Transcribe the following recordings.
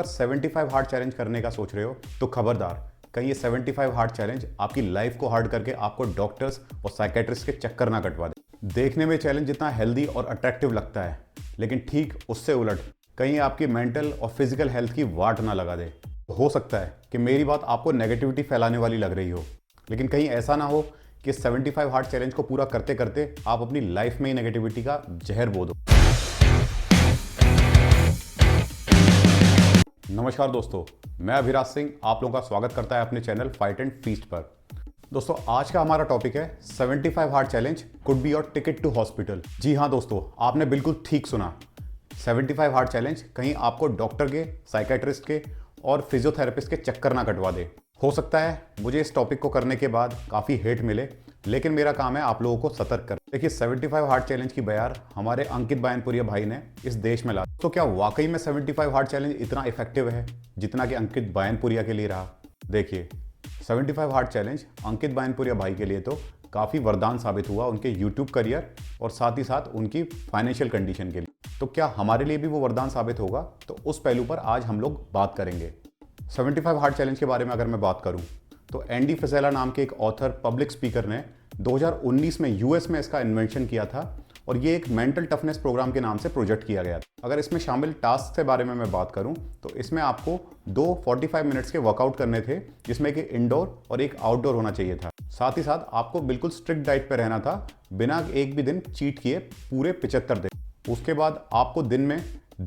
अगर 75 hard challenge करने का सोच रहे हो तो खबरदार, कहीं ये 75 हार्ड चैलेंज आपकी लाइफ को हार्ड करके आपको डॉक्टर्स और साइकेट्रिस्ट के चक्कर ना कटवा दे। देखने में चैलेंज जितना हेल्दी और अट्रैक्टिव लगता है, लेकिन ठीक उससे उलट कहीं आपकी मेंटल और फिजिकल हेल्थ की वाट ना लगा दे। हो सकता है कि मेरी बात आपको नेगेटिविटी फैलाने वाली लग रही हो, लेकिन कहीं ऐसा ना हो कि 75 हार्ड चैलेंज को पूरा करते करते आप अपनी लाइफ में ही नेगेटिविटी का जहर बो दो। नमस्कार दोस्तों, मैं अभिराज सिंह आप लोगों का स्वागत करता है अपने चैनल फाइट एंड फीस्ट पर। दोस्तों, आज का हमारा टॉपिक है 75 hard challenge could be your ticket to hospital. जी हाँ दोस्तों, आपने बिल्कुल ठीक सुना। 75 हार्ड चैलेंज कहीं आपको डॉक्टर के, साइकेट्रिस्ट के और फिजियोथेरेपिस्ट के चक्कर ना कटवा दे। हो सकता है मुझे इस टॉपिक को करने के बाद काफ़ी हेट मिले, लेकिन मेरा काम है आप लोगों को सतर्क कर। देखिए, 75 हार्ड चैलेंज की बयार हमारे अंकित बायनपुरिया भाई ने इस देश में ला। तो क्या वाकई में 75 हार्ड चैलेंज इतना इफेक्टिव है जितना कि अंकित बायनपुरिया के लिए रहा? देखिए, 75 हार्ड चैलेंज अंकित बायनपुरिया भाई के लिए तो काफ़ी वरदान साबित हुआ उनके यूट्यूब करियर और साथ ही साथ उनकी फाइनेंशियल कंडीशन के लिए। तो क्या हमारे लिए भी वो वरदान साबित होगा? तो उस पहलू पर आज हम लोग बात करेंगे। 75 हार्ड चैलेंज के बारे में अगर मैं बात करूं तो एंडी फिसेला नाम के एक ऑथर, पब्लिक स्पीकर ने 2019 में यूएस में इसका इन्वेंशन किया था और ये एक मेंटल टफनेस प्रोग्राम के नाम से प्रोजेक्ट किया गया था। अगर इसमें शामिल टास्क के बारे में मैं बात करूं तो इसमें आपको 45 मिनट्स के वर्कआउट करने थे, जिसमें कि इंडोर और एक आउटडोर होना चाहिए था। साथ ही साथ आपको बिल्कुल स्ट्रिक्ट डाइट पर रहना था, बिना एक भी दिन चीट किए पूरे 75 दिन। उसके बाद आपको दिन में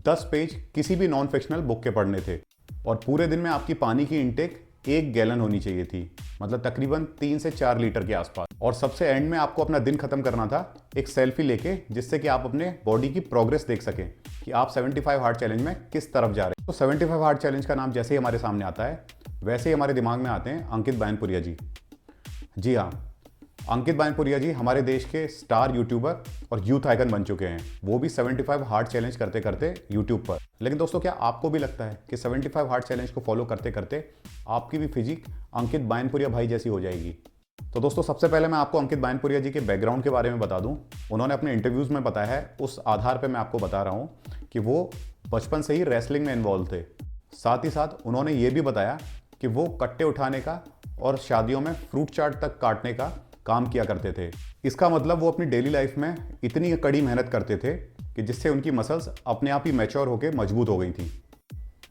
10 पेज किसी भी नॉन फिक्शनल बुक के पढ़ने थे और पूरे दिन में आपकी पानी की इंटेक 1 गैलन होनी चाहिए थी, मतलब तकरीबन 3 से 4 लीटर के आसपास। और सबसे एंड में आपको अपना दिन खत्म करना था एक सेल्फी लेके, जिससे कि आप अपने बॉडी की प्रोग्रेस देख सकें कि आप 75 हार्ड चैलेंज में किस तरफ जा रहे हैं। तो 75 हार्ड चैलेंज का नाम जैसे ही हमारे सामने आता है, वैसे ही हमारे दिमाग में आते हैं अंकित बायनपुरिया जी। जी हाँ, अंकित बायनपुरिया जी हमारे देश के स्टार यूट्यूबर और यूथ आइकन बन चुके हैं, वो भी 75 हार्ड चैलेंज करते करते यूट्यूब पर। लेकिन दोस्तों, क्या आपको भी लगता है कि 75 हार्ड चैलेंज को फॉलो करते करते आपकी भी फिजिक अंकित बायनपुरिया भाई जैसी हो जाएगी? तो दोस्तों, सबसे पहले मैं आपको अंकित बायनपुरिया जी के बैकग्राउंड के बारे में बता दूं। उन्होंने अपने इंटरव्यूज़ में बताया है, उस आधार पर मैं आपको बता रहा हूँ कि वो बचपन से ही रेसलिंग में इन्वॉल्व थे। साथ ही साथ उन्होंने ये भी बताया कि वो कट्टे उठाने का और शादियों में फ्रूट चाट तक काटने का काम किया करते थे। इसका मतलब वो अपनी डेली लाइफ में इतनी कड़ी मेहनत करते थे कि जिससे उनकी मसल्स अपने आप ही मैच्योर होकर मजबूत हो गई थी।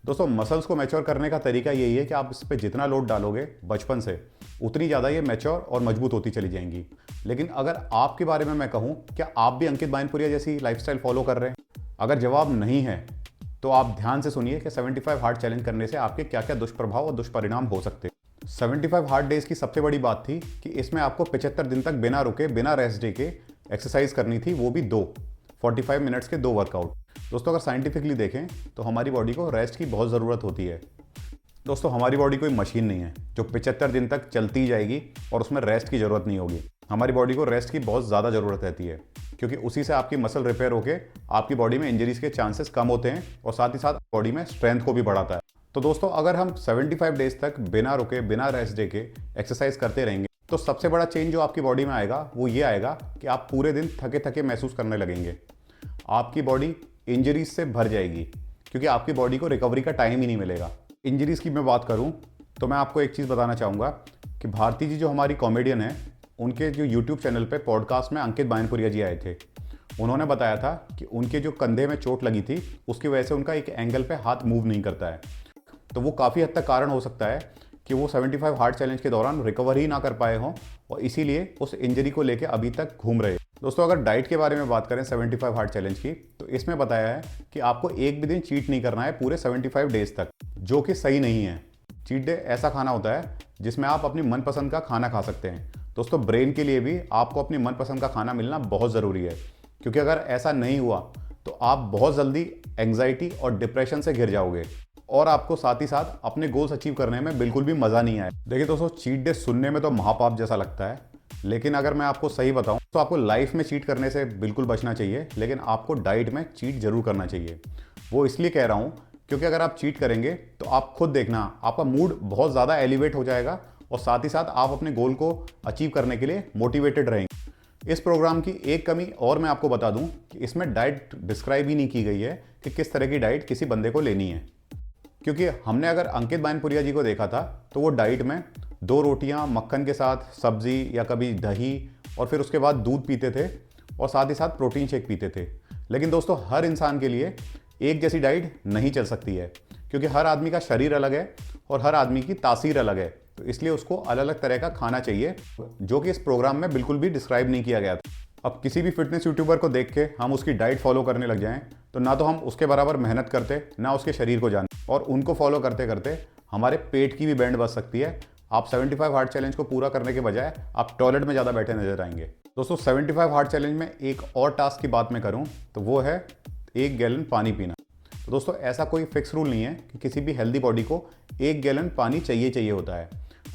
दोस्तों, मसल्स को मैच्योर करने का तरीका यही है कि आप इस पर जितना लोड डालोगे बचपन से, उतनी ज़्यादा ये मैच्योर और मजबूत होती चली जाएंगी। लेकिन अगर आपके बारे में मैं कहूँ, क्या आप भी अंकित बायनपुरिया जैसी लाइफस्टाइल फॉलो कर रहे हैं? अगर जवाब नहीं है तो आप ध्यान से सुनिए कि 75 हार्ड चैलेंज करने से आपके क्या क्या दुष्प्रभाव और दुष्परिणाम हो सकते हैं। 75 हार्ड डेज की सबसे बड़ी बात थी कि इसमें आपको 75 दिन तक बिना रुके, बिना रेस्ट डे के एक्सरसाइज करनी थी, वो भी 45 मिनट्स के 2 वर्कआउट। दोस्तों, अगर साइंटिफिकली देखें तो हमारी बॉडी को रेस्ट की बहुत ज़रूरत होती है। दोस्तों, हमारी बॉडी कोई मशीन नहीं है जो 75 दिन तक चलती जाएगी और उसमें रेस्ट की ज़रूरत नहीं होगी। हमारी बॉडी को रेस्ट की बहुत ज़्यादा ज़रूरत रहती है, क्योंकि उसी से आपकी मसल रिपेयर होकर आपकी बॉडी में इंजरीज के चांसेस कम होते हैं और साथ ही साथ बॉडी में स्ट्रेंथ को भी बढ़ाता है। तो दोस्तों, अगर हम 75 डेज तक बिना रुके, बिना रेस्ट डे के एक्सरसाइज करते रहेंगे, तो सबसे बड़ा चेंज जो आपकी बॉडी में आएगा वो ये आएगा कि आप पूरे दिन थके थके महसूस करने लगेंगे। आपकी बॉडी इंजरीज से भर जाएगी, क्योंकि आपकी बॉडी को रिकवरी का टाइम ही नहीं मिलेगा। इंजरीज की मैं बात करूं तो मैं आपको एक चीज़ बताना चाहूँगा कि भारती जी जो हमारी कॉमेडियन है, उनके जो यूट्यूब चैनल पे पॉडकास्ट में अंकित बायनपुरिया जी आए थे। उन्होंने बताया था कि उनके जो कंधे में चोट लगी थी, उसकी वजह से उनका एक एंगल पे हाथ मूव नहीं करता है। तो वो काफ़ी हद तक कारण हो सकता है कि वो 75 हार्ड चैलेंज के दौरान रिकवर ही ना कर पाए हों और इसीलिए उस इंजरी को लेकर अभी तक घूम रहे। दोस्तों, अगर डाइट के बारे में बात करें 75 हार्ड चैलेंज की, तो इसमें बताया है कि आपको एक भी दिन चीट नहीं करना है पूरे 75 डेज तक, जो कि सही नहीं है। चीट डे ऐसा खाना होता है जिसमें आप अपनी मनपसंद का खाना खा सकते हैं। दोस्तों, ब्रेन के लिए भी आपको अपनी मनपसंद का खाना मिलना बहुत ज़रूरी है, क्योंकि अगर ऐसा नहीं हुआ तो आप बहुत जल्दी एंग्जाइटी और डिप्रेशन से घिर जाओगे और आपको साथ ही साथ अपने गोल्स अचीव करने में बिल्कुल भी मज़ा नहीं आए। देखिए दोस्तों, चीट डे सुनने में तो महापाप जैसा लगता है, लेकिन अगर मैं आपको सही बताऊं तो आपको लाइफ में चीट करने से बिल्कुल बचना चाहिए, लेकिन आपको डाइट में चीट जरूर करना चाहिए। वो इसलिए कह रहा हूँ क्योंकि अगर आप चीट करेंगे तो आप खुद देखना, आपका मूड बहुत ज़्यादा एलिवेट हो जाएगा और साथ ही साथ आप अपने गोल को अचीव करने के लिए मोटिवेटेड रहेंगे। इस प्रोग्राम की एक कमी और मैं आपको बता दूं कि इसमें डाइट डिस्क्राइब ही नहीं की गई है कि किस तरह की डाइट किसी बंदे को लेनी है। क्योंकि हमने अगर अंकित बाइनपुरिया जी को देखा था तो वो डाइट में 2 रोटियां मक्खन के साथ सब्जी या कभी दही और फिर उसके बाद दूध पीते थे और साथ ही साथ प्रोटीन शेक पीते थे। लेकिन दोस्तों हर इंसान के लिए एक जैसी डाइट नहीं चल सकती है, क्योंकि हर आदमी का शरीर अलग है और हर आदमी की तासीर अलग है। तो इसलिए उसको अलग अलग तरह का खाना चाहिए, जो कि इस प्रोग्राम में बिल्कुल भी डिस्क्राइब नहीं किया गया था। अब किसी भी फिटनेस यूट्यूबर को देख के हम उसकी डाइट फॉलो करने लग जाएं तो ना तो हम उसके बराबर मेहनत करते, ना उसके शरीर को जानते, और उनको फॉलो करते करते हमारे पेट की भी बैंड बज सकती है। आप 75 हार्ट चैलेंज को पूरा करने के बजाय आप टॉयलेट में ज़्यादा बैठे नजर आएंगे। दोस्तों 75 हार्ट चैलेंज में एक और टास्क की बात मैं करूं तो वो है 1 गैलन पानी पीना। तो दोस्तों ऐसा कोई फिक्स रूल नहीं है कि किसी भी हेल्दी बॉडी को 1 गैलन पानी चाहिए होता है।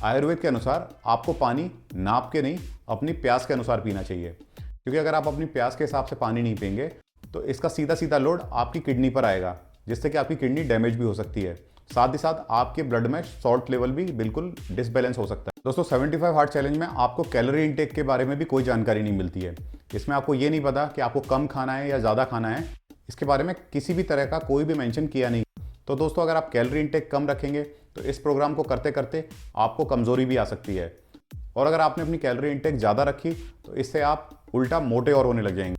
आयुर्वेद के अनुसार आपको पानी नाप के नहीं, अपनी प्यास के अनुसार पीना चाहिए, क्योंकि अगर आप अपनी प्यास के हिसाब से पानी नहीं पिएंगे तो इसका सीधा सीधा लोड आपकी किडनी पर आएगा, जिससे कि आपकी किडनी डैमेज भी हो सकती है। साथ ही साथ आपके ब्लड में सॉल्ट लेवल भी बिल्कुल डिसबैलेंस हो सकता है। दोस्तों 75 हार्ट चैलेंज में आपको कैलोरी इंटेक के बारे में भी कोई जानकारी नहीं मिलती है। इसमें आपको ये नहीं पता कि आपको कम खाना है या ज़्यादा खाना है, इसके बारे में किसी भी तरह का कोई भी मेंशन किया नहीं। तो दोस्तों अगर आप कैलोरी इंटेक कम रखेंगे तो इस प्रोग्राम को करते करते आपको कमज़ोरी भी आ सकती है, और अगर आपने अपनी कैलोरी इंटेक ज़्यादा रखी तो इससे आप उल्टा मोटे और होने लग जाएंगे।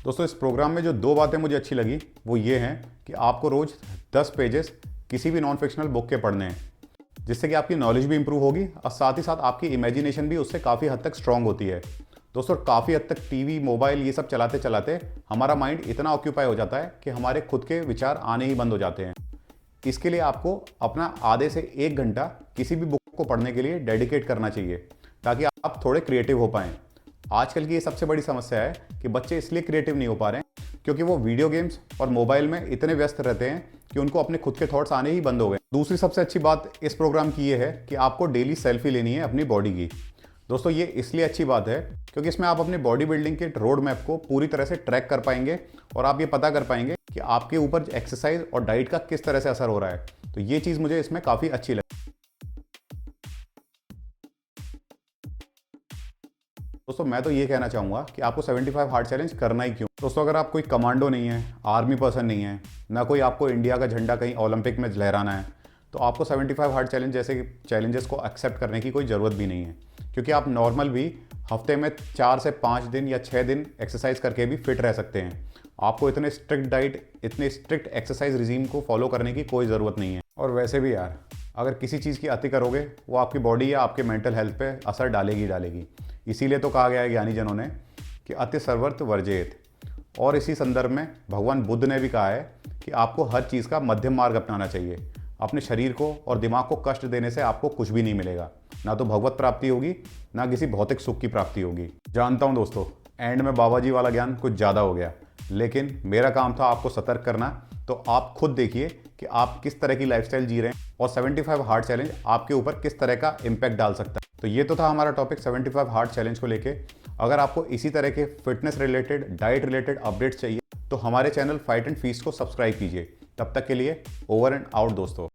दोस्तों इस प्रोग्राम में जो 2 बातें मुझे अच्छी लगी वो ये हैं कि आपको रोज़ 10 पेजेस किसी भी नॉन फिक्शनल बुक के पढ़ने हैं, जिससे कि आपकी नॉलेज भी इंप्रूव होगी और साथ ही साथ आपकी इमेजिनेशन भी उससे काफ़ी हद तक स्ट्रांग होती है। दोस्तों काफ़ी हद तक टीवी मोबाइल ये सब चलाते चलाते हमारा माइंड इतना ऑक्यूपाई हो जाता है कि हमारे खुद के विचार आने ही बंद हो जाते हैं। इसके लिए आपको अपना आधे से 1 घंटा किसी भी बुक को पढ़ने के लिए डेडिकेट करना चाहिए, ताकि आप थोड़े क्रिएटिव हो पाएँ। आजकल की ये सबसे बड़ी समस्या है कि बच्चे इसलिए क्रिएटिव नहीं हो पा रहे हैं क्योंकि वो वीडियो गेम्स और मोबाइल में इतने व्यस्त रहते हैं कि उनको अपने खुद के थॉट्स आने ही बंद हो गए। दूसरी सबसे अच्छी बात इस प्रोग्राम की ये है कि आपको डेली सेल्फी लेनी है अपनी बॉडी की। दोस्तों ये इसलिए अच्छी बात है क्योंकि इसमें आप अपने बॉडी बिल्डिंग के रोड मैप को पूरी तरह से ट्रैक कर पाएंगे और आप ये पता कर पाएंगे कि आपके ऊपर एक्सरसाइज और डाइट का किस तरह से असर हो रहा है। तो ये चीज़ मुझे इसमें काफ़ी अच्छी लगी। दोस्तों मैं तो ये कहना चाहूँगा कि आपको 75 हार्ट चैलेंज करना ही क्यों। दोस्तों अगर आप कोई कमांडो नहीं है, आर्मी पर्सन नहीं है, ना कोई आपको इंडिया का झंडा कहीं ओलंपिक में लहराना है, तो आपको 75 हार्ट चैलेंज जैसे चैलेंजेस को एक्सेप्ट करने की कोई ज़रूरत भी नहीं है, क्योंकि आप नॉर्मल भी हफ्ते में 4 से 5 दिन या 6 दिन एक्सरसाइज करके भी फिट रह सकते हैं। आपको इतने स्ट्रिक्ट डाइट, इतने स्ट्रिक्ट एक्सरसाइज रिजीम को फॉलो करने की कोई ज़रूरत नहीं है। और वैसे भी यार अगर किसी चीज़ की अति करोगे वो आपकी बॉडी या आपके मेंटल हेल्थ पे असर डालेगी। इसीलिए तो कहा गया है ज्ञानी जनों ने कि अति सर्वत्र वर्जेत। और इसी संदर्भ में भगवान बुद्ध ने भी कहा है कि आपको हर चीज़ का मध्यम मार्ग अपनाना चाहिए। अपने शरीर को और दिमाग को कष्ट देने से आपको कुछ भी नहीं मिलेगा, ना तो भगवत प्राप्ति होगी, ना किसी भौतिक सुख की प्राप्ति होगी। जानता हूँ दोस्तों एंड में बाबा जी वाला ज्ञान कुछ ज़्यादा हो गया, लेकिन मेरा काम था आपको सतर्क करना। तो आप खुद देखिए कि आप किस तरह की लाइफस्टाइल जी रहे हैं और 75 हार्ट चैलेंज आपके ऊपर किस तरह का इम्पैक्ट डाल सकता है। तो ये तो था हमारा टॉपिक 75 हार्ट चैलेंज को लेके। अगर आपको इसी तरह के fitness related, diet related updates चाहिए तो हमारे चैनल फाइट एंड फीस्ट को सब्सक्राइब कीजिए। तब तक के लिए ओवर एंड आउट दोस्तों।